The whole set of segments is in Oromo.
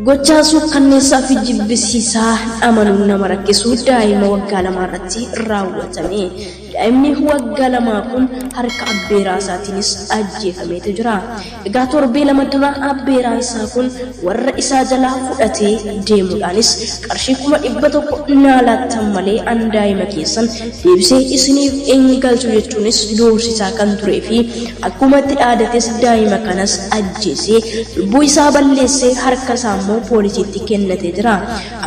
Gochaasu kanneessaa fi jibbisiisaa amanuun nama rakkisuu daa'ima waggaa lamaa irratti raawwatame. Daa'imni waggaa lamaa kun harka abbeeraa isaatiinis ajjeefameetu jira. Egaa torbee lama dura abbeeraan isaa kun warra isaa jalaa fudhatee deemuudhaanis qarshii 100 naalaattan malee an daa'ima keessan deebisee isiniif galchu jechuunis doorsisaa kan turee fi akkuma itti dhaadates daa'ima kanas ajjeesee lubbuu isaa balleessee harka isaa immoo poolisiitti kennatee jira.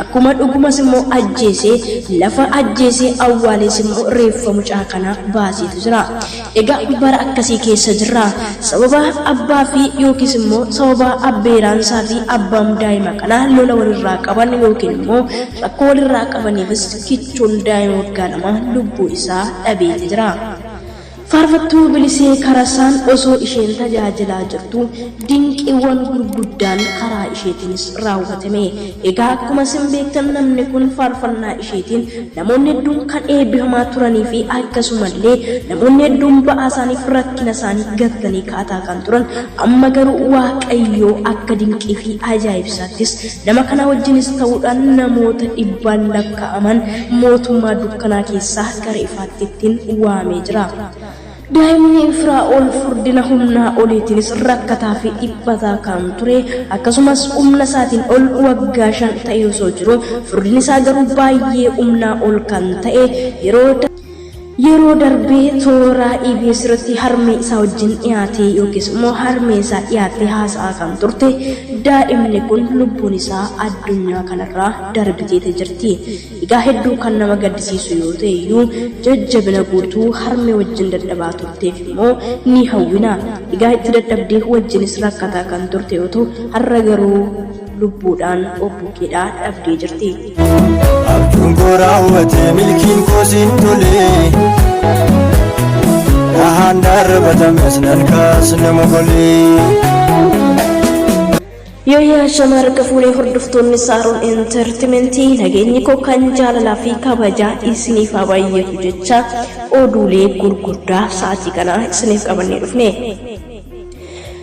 Akkuma dhugumas immoo ajjeesee lafa ajjeesee awwaalees immoo reeffa mucaa kana baasiitu jira. Egaa bara akkasii keessa jirra. Sababa abbaa fi yookiis immoo sababa abbeeraan isaa fi abbaan daa'ima kana lola walirraa qaban yookiin immoo rakkoo walirraa qabaniifis kichuun daa'ima waggaa lamaa lubbuu isaa dhabeeti jira. Faarfattuu bilisee karasaan osoo isheen tajaajilaa jirtu dinqiiwwan gurguddaan karaa isheetiinis raawwatame. Egaa akkuma isin beektan namni kun faarfannaa isheetiin namoonni hedduun kan eebbifamaa turanii fi akkasumallee namoonni hedduun ba'aa isaaniif rakkina isaanii gattanii kaataa kan turan amma garuu Waaqayyoo akka dinqii fi ajaa'ibsaattis nama kana wajjinis ta'uudhaan namoota dhibbaan lakkaa'aman mootummaa dukkanaa keessaa gara ifaatti ittiin waamee jira. Daa'imni Efraa'ol furdina humnaa oliitiinis rakkataa fi dhiphataa kan ture akkasumas humna isaatiin ol waggaa 5 ta'e osoo jiru furdinni isaa garuu baay'ee humnaa ol kan ta'e yeroo darbee toora EBS irratti harmee isaa wajjin dhiyaatee yookiis immoo harmee isaa dhiyaatee haasa'aa kan turte daa'imni kun lubbuun isaa addunyaa kanarraa darbitee jirti. Egaa hedduu kan nama gaddisiisu yoo ta'e iyyuu jajjabina guutuu harmee wajjin dadhabaa turteef immoo ni hawwina. Egaa itti dadhabdee wajjinis rakkataa kan turte yoo ta'u har'a garuu lubbuudhaan obbukeedhaa dhabdee jirti. Abjuun koo raawwate milkiin koo siin tole dhahaan darbatames nalkaas nama golee. Yooyaa shamarra fuulee hordoftoonni Saaroon Entertainmentii nageenyi koo kan jaalalaa fi kabajaa isiniif haa baay'atu jecha oduulee gurguddaa sa'aatii kana isiniif qabannee dhufne.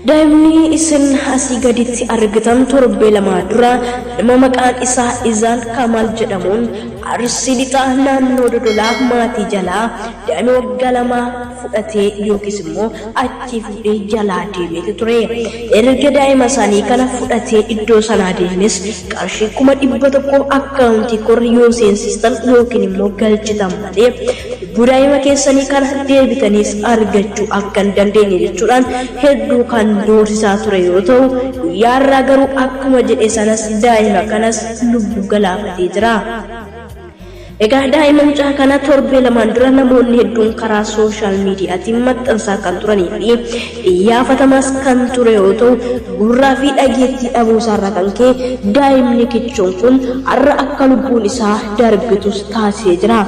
Daa'imni isin asii gaditti argitan torbee lama dura nama maqaan isaa Izaan Kamal jedhamuun Arsii lixaa naannoo Dodolaa maatii jalaa daa'ima waggaa lama fudhatee yookiis immoo achi fuudhee jalaa deemee ture. Erga daa'ima isaanii kana fudhatee iddoo sanaa deemes qarshii 100 akkaawuntii korri yoo seensistan yookiin immoo galchitan malee lubbuu daa'ima keessanii kana deebitaniis argachuu akka hin dandeenye jechuudhaan hedduu kan doorsisaa ture yoo ta'u guyyaa irraa garuu akkuma jedhe sanas daa'ima kanas lubbuu galaafatee jira. Egaa daa'ima mucaa kana torbee lamaan dura namoonni hedduun karaa sooshaal miidiyaatiin maxxansaa kan turanii fi iyyaafatamas kan ture yoo ta'u gurraa fi dhageettii dhabuu isaarraa kan ka'e daa'imni kichoon kun har'a akka lubbuun isaa darbitus taasisee jira.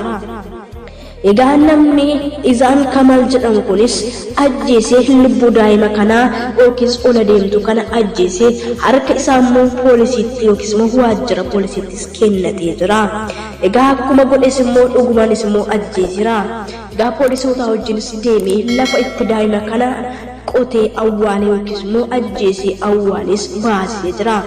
Egaa namni Izaan Kamal jedhamu kunis ajjeesee lubbuu daa'ima kanaa yookiis ola deemtu kana ajjeesee harka isaa immoo poolisiitti yookiis immoo waajjira poolisiittis kennatee jira. Egaa akkuma godhes immoo dhugumaanis immoo ajjeeseera. Egaa poolisoota wajjinis deemee lafa itti daa'ima kana qotee awwaalee yookiis immoo ajjeesee awwaales baasee jira.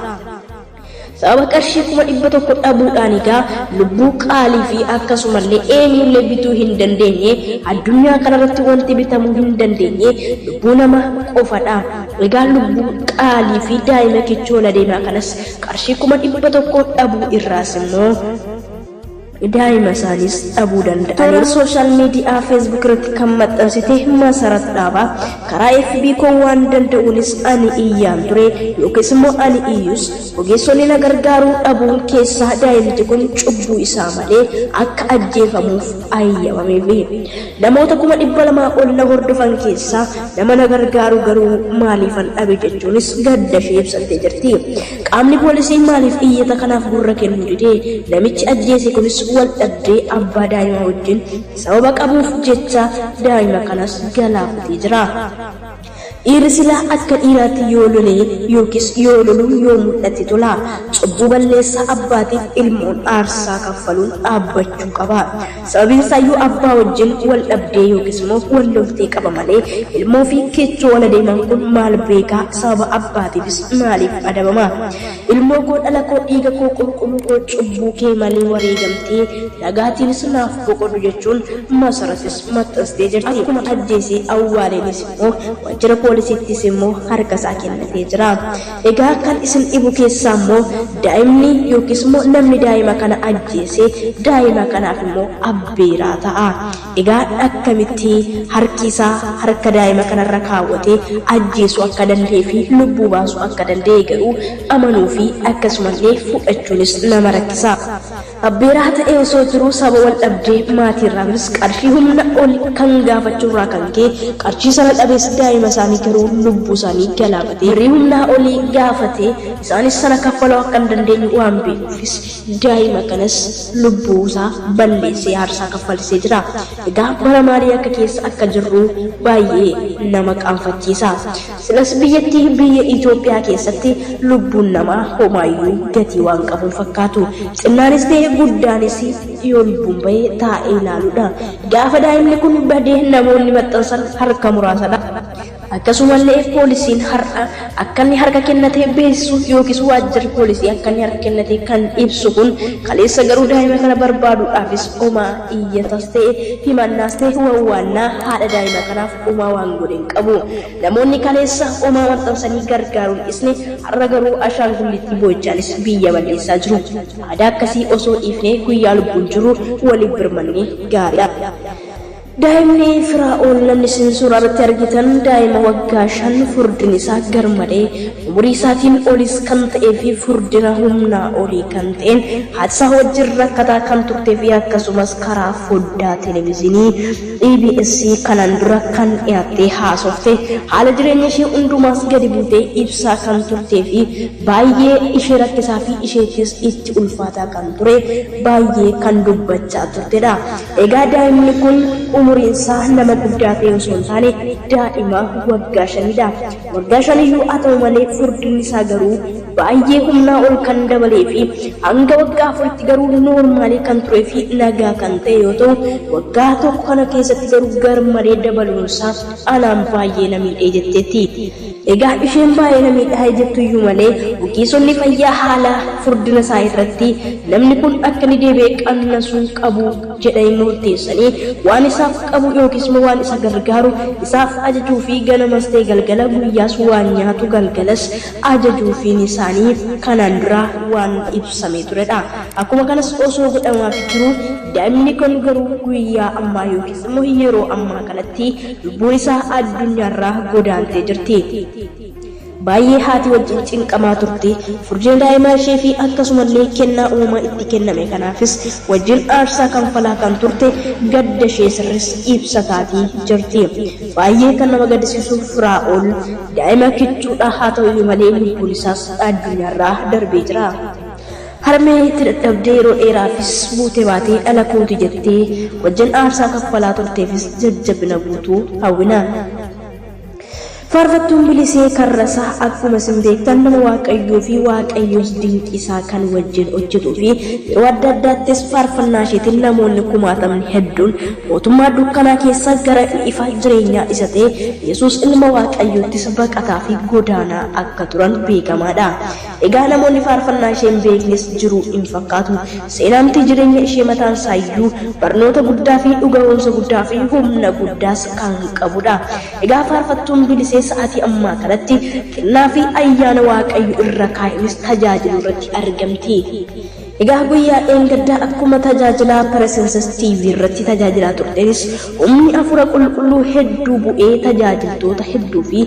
Sababa qarshii 100 dhabuudhaan egaa lubbuu qaalii fi akkasumallee eenyullee bituu hin dandeenye addunyaa kanarratti wanti bitamuu hin dandeenye lubbuu nama qofadha. Egaa lubbuu qaalii fi daa'ima kichoola deemaa kanas qarshii 100 dhabuu irraas immoo daa'ima isaanis dhabuu danda'aniiru. Sooshaal miidiyaa Facebook irratti kan maxxansite Masarat Dhaabaa karaa FB koo waan danda'uunis ani iyyaan ture yookiis immoo ani iyyus ogeessonni na gargaaruu dhabuun keessaa daa'imti kun cubbuu isaa malee akka ajjeefamuuf ayyamameef. Namoota 200 ol na hordofan keessaa nama na gargaaru garuu maaliifan dhabe jechuunis gadda ishee ibsattee jirti. Qaamni poolisii maaliif iyyata kanaaf gurra kennuu didee namichi ajjeese kunis wal dhabdee abbaa daa'ima wajjin sababa qabuuf jecha daa'ima kanas galaafatee jira. Irsila akka dhiiraatti yoo lolee yookiis yoo loluu yoo mul'ate tola. Cubbuu balleessaa abbaatiif ilmoon aarsaa kaffaluun dhaabbachuu qaba. Sababiin isaayyuu abbaa wajjin wal dhabdee yookiis immoo wal loltee qaba malee ilmoo fi kichuu wal adeeman kun maal beekaa sababa abbaatiifis maaliif adabama? Ilmoo koo dhala koo dhiiga koo qulqulluu koo cubbuu kee malee wareegamtee nagaatiinis naaf boqodu jechuun masaratis maxxanstee jirti. Akkuma ajjeesee awwaaleenis immoo wajjira poolisittis immoo harka isaa kennatee jira. Egaa kan isin dhibu keessaa immoo daa'imni yookiis immoo namni daa'ima kana ajjeesee daa'ima kanaaf immoo abbeeraa ta'a. Egaa akkamitti harki isaa harka daa'ima kanarra kaawwatee ajjeesuu akka danda'ee fi lubbuu baasuu akka danda'e garuu amanuu fi akkasumallee fudhachuunis nama rakkisa. Abbeeraa ta'ee osoo jiruu saba wal dhabdee maatiirraanis qarshii humna ol kan gaafachuurraa kan ka'e qarshii sana dhabees daa'ima isaanii garuu lubbuu isaanii galaafatee birrii humnaa olii gaafatee isaanis sana kaffaluu akka hin dandeenye waan beekuufis daa'ima kanas lubbuu isaa balleessee aarsaa kaffalsee jira. Egaa bara maalii akka keessa akka jirru baay'ee nama qaanfachiisa. Silas biyyattii biyya Itoophiyaa keessatti lubbuun namaa homaayyuu gatii waan qabuun fakkaatu. Xinnaanis ta'e guddaanis yoo lubbuun bahee taa'ee ilaaluudha. Gaafa daa'imni kun badee namoonni maxxansan harka muraasadha. Akkasumallee poolisiin akka inni harka kennatee beeksisu yookiis waajjirri poolisii akka inni harka kennatee kan ibsu kun kaleessa garuu daa'ima kana barbaaduudhaafis homaa iyyatas ta'e himannaas ta'e wawwaannaa haadha daa'ima kanaaf homaa waan godhe hin qabu. Namoonni kaleessa homaa maxxansanii gargaaruun isne har'a garuu ashaangullitti boochaanis biyya balleessaa jiru. Aadaa akkasii osoo dhiifnee guyyaa lubbuun jiru waliif birmannee gaariidha. Daa'imni Firaa'ol namni isin suuraa irratti argitan daa'ima waggaa 5 furdin isaa garmalee umurii isaatiin olis kan ta'ee fi furdina humnaa olii kan ta'een haadha wajjin rakkataa kan turtee fi akkasumas karaa foddaa televezyiinii EBS kanaan dura kan dhiyaattee haasofte haala jireenya ishee hundumaas gadi buutee ibsaa kan turtee fi baay'ee ishee rakkisaa fi isheettis itti ulfaataa kan ture baay'ee kan dubbachaa turtedha. Egaa daa'imni kun umuriin isaa nama guddaa ta'e osoo hin taane daa'ima waggaa 5dha. Waggaa 5 iyyuu haa ta'u malee furdinni isaa garuu baay'ee humnaa ol kan dabalee fi hanga waggaa 4tti garuu noormaalii kan turee fi nagaa kan ta'e yoo ta'u waggaa tokko kana keessatti garuu garmalee dabaluun isaa anaan baay'ee na miidhee jetteetti. Egaa isheen baay'ee na miidhaa jettu iyyuu malee ogeessonni fayyaa haala furdina isaa irratti namni kun akka inni deebi'ee qannasuu qabu jedhanii murteessanii waan isaaf qabu yookiis waan isa gargaaru isaaf ajajuu fi ganamas ta'e galgala guyyaas waan nyaatu galgalas ajajuu fi isaanii kanaan dura waan ibsamee turedha. Akkuma kanas osoo godhamaaf jiru daa'imni kun garuu guyyaa ammaa yookiis immoo yeroo ammaa kanatti lubbuun isaa addunyaarraa godaantee jirti. Baay'ee haati wajjin cinqamaa turte furdina daa'ima ishee fi akkasumallee kennaa uumaa itti kenname kanaafis wajjin aarsaa kanfalaa kan turte gadda ishee sirris ibsataatii jirti. Baay'ee kan nama gaddisiisu Firaa'ol daa'ima kichuudha haa ta'u malee lubbuun isaas addunyaarraa darbee jira. Harmee itti dadhabdee yeroo dheeraafis buutee baatee dhala kooti jettee wajjin aarsaa kanfalaa turteefis jajjabina guutuu hawwina. Faarfattuun bilisee karrasaa akkuma isin beektan nama waaqayyoo fi waaqayyoos dinqii isaa kan wajjin hojjetuu fi yeroo adda addaattis faarfannaa isheetiin namoonni kumaatamni hedduun mootummaa dukkanaa keessa gara ifa jireenyaa isa ta'e Yesuus ilma waaqayyoottis baqataa fi godaanaa akka turan beekamaadha. Egaa namoonni faarfannaa ishee hin beeknes jiru hin fakkaatu. Seenaamti jireenya ishee mataan isaayyuu barnoota guddaa fi dhugaa'umsa guddaa fi humna guddaas kan qabudha. Egaa faarfattuun bilisee sa'aatii ammaa kanatti kennaa fi ayyaana waaqayyo irra kaa'ames tajaajilu irratti argamti. Egaa guyyaa dheengaddaa akkuma tajaajilaa Presence TV irratti tajaajilaa turtenis humni hafuura qulqulluu hedduu bu'ee tajaajiltoota hedduu fi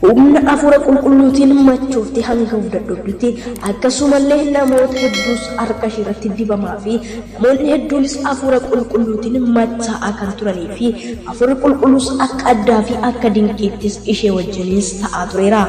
humna hafuura qulqulluutiin machoofte hanga dadhabdutti akkasumallee namoota hedduus harka ishee irratti dibamaa fi namoonni hedduunis hafuura qulqulluutiin machaa'aa kan turanii fi hafuurri qulqulluus akka addaa fi akka dinqiittis ishee wajjinis ta'aa tureera.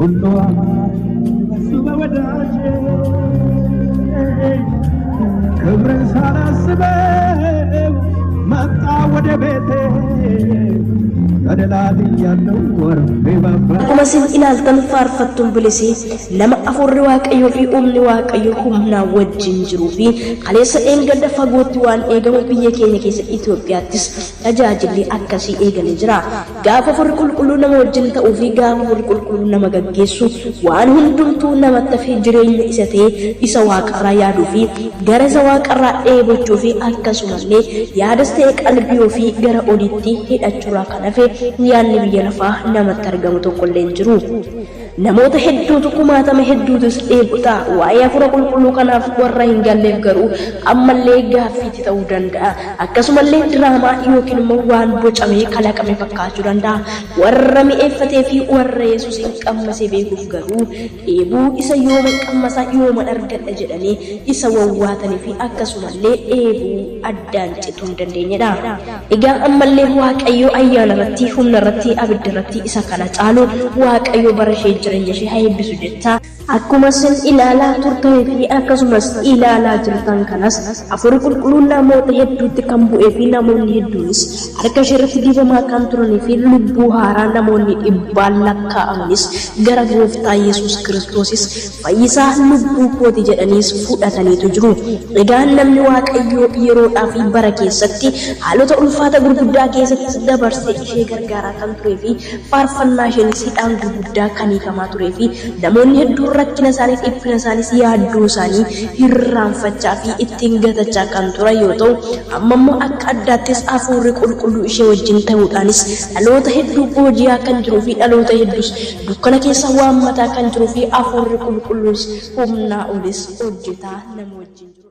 ሁሉ በሱ በወዳጄ ክብርን ሳላስበው መጣ ወደ ቤቴ ተደላድያለሁ ወርፌ ባባ akkuma isin ilaaltan faarfattuun bilisi nama afurri waaqayyoo fi humni waaqayyoo humnaa wajjin jiruu fi kaleessa eengadda fagootti waan eegamu biyya keenya keessa Itoophiyaattis tajaajilli akkasii eegalee jira. Gaafa afurri qulqulluu nama wajjin ta'uu fi gaafa afurri qulqulluu nama gaggeessu waan hundumtuu namatti fi jireenya isa ta'e isa waaqarraa yaaduu fi gara isa waaqarraa dheebochuu fi akkasumallee yaadas ta'e qalbii ofii gara oliitti hidhachuurraa kan hafe yaanni biyya lafaa namatti argamu tokkollee hin jiru. Namoota hedduutu kumaatama hedduutus dheebota waa'ee afura qulqulluu kanaaf warra hin galleef garuu ammallee gaaffiitti ta'uu danda'a. Akkasumallee diraamaa yookiin immoo waan bocamee kalaqame fakkaachuu danda'a. Warra mi'eeffatee fi warra Yesuusin qammasee beekuuf garuu dheebuu isa yooma qammasaa yooma argadha jedhanii isa wawwaatanii fi akkasumallee dheebuu addaan cituu hin dandeenyedha. Egaa ammallee waaqayyo ayyaana irratti humna irratti abidda irratti isa kana caalu waaqayyo bara ishee jireenya ishee haa eebbisu jechaa akkuma isin ilaalaa turtanii fi akkasumas ilaalaa jirtan kanas afurri qulqulluun namoota hedduutti kan bu'ee fi namoonni hedduunis harka ishee irratti dibamaa kan turanii fi lubbuu haaraa namoonni dhibbaan lakkaa'amanis gara gooftaa Yesuus Kiristoosis fayyisaa lubbuu kooti jedhaniis fudhataniitu jiru. Egaa namni waaqayyoo yeroodhaa fi bara keessatti haalota ulfaata gurguddaa keessatti dabarsee ishee gargaaraa kan turee fi faarfannaa isheenis hidhaan gurguddaa kan hiikamaa turee fi namoonni hedduun rakkina isaanii dhiphina isaaniis yaaddoo isaanii hirraanfachaa fi ittiin gatachaa kan turan yoo ta'u amma immoo akka addaattis afurri qulqulluu ishee wajjin ta'uudhaanis dhaloota hedduu booji'aa kan jiruu fi dhaloota hedduus dukkana keessa waammataa kan jiruu fi afurri qulqulluus humnaa olis hojjetaa nama wajjin jiru.